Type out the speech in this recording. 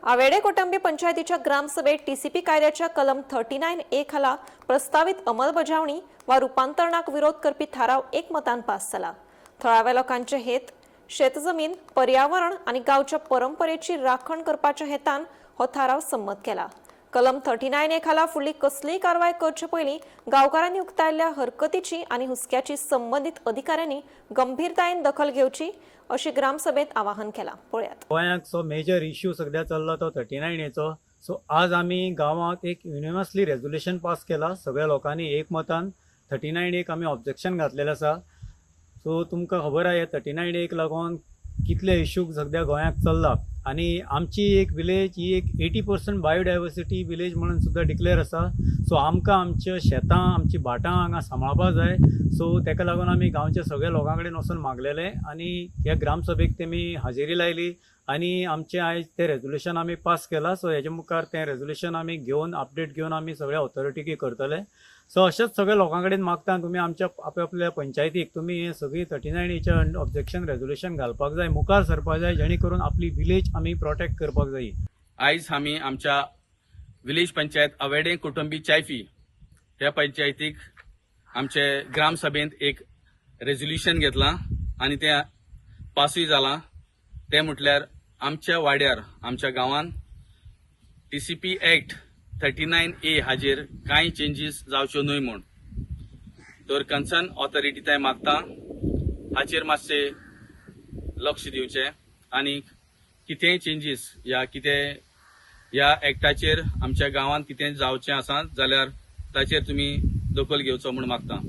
आवेडे कोटंबी पंचायतीच्या ग्रामसभेत टीसीपी कायद्याच्या कलम 39A खाला प्रस्तावित अंमलबजावणी वा रूपांतरणाक विरोध करपी थाराव एकमतान पास जाला। थळाव्या लोकांचे हेत, शेतजमीन, पर्यावरण आणि गावच्या परंपरेची राखण करपाच्या हेतान हो थाराव संमत केला। कलम 39A खाला फुडली कसलीय कारवाय करचे पयलीं गांवकारांनी उक्तायल्ल्या हरकतीची आणि हुस्क्याची संबंधित अधिकाऱ्यांनी गंभीरतायेन दखल घेवची अशी ग्रामसभेत आवाहन केला। पळयात। गोंयांत सो मेजर इश्यू सध्या चल्ला तो 39A सो आज आमी गांवांत एक युनिवर्सली रेजोल्युशन पास केला। सगळ्या लोकांनी एकमतान 39A आमी ऑब्जेक्शन घातलेलें आसा। सो तुमकां खबर आहा 39A लागून कितले इश्यू सध्या गोंयांत चल्ला आणि आमची एक विलेज ही एक 80% बायोडायवर्सिटी विलेज म्हणून सुद्धा डिक्लेअर आसा। सो आमकां आमच्या शेतां आमची भाटां हांगा सांबाळपा जाय। सो तेका लागून आमी गांवच्या सगळ्या लोकां कडेन वचून मागलेले आणि ह्या ग्रामसभेक तेमी हाजेरी लायली आणि आमचे आयज ते रेजोल्युशन आमी पास केला। सो हेजे मुखार तें रेजोल्युशन आमी घेवन अपडेट घेवन आमी सगळ्या ऑथॉरिटीक करतले। सो अशेंच सगळ्या लोकां कडेन मागता तुमी आमच्या आपल्या पंचायतीक तुमी हे सगळी 39A ऑब्जेक्शन रेजोल्युशन घालपाक जाय, मुखार सरपाक जाय, जेणे करून आपली विलेज आमी प्रोटेक्ट करपाक जाय। आयज आमी आमच्या विलेज पंचायत आवेडे कुटुंबी चायफी ह्या पंचायतीक आमचे ग्रामसभेंत एक रेजोल्युशन घेतला आणि ते पासूय जाला। ते म्हटल्यार आमच्या वाड्यार आमच्या गांवांत टीसीपी एक्ट 39A हाजेर कांय चेंजीस जावच्यो न्हय म्हूण। तर कन्सर्न ऑथॉरिटी ते मागता हाचेर मातशे लक्ष दिवचें आणि कितेंय चेंजीस ह्या एक्टाचेर आमच्या गांवांत कितें जावचें आसा जाल्यार ताचेर तुमी दखल घेवचो म्हूण मागता।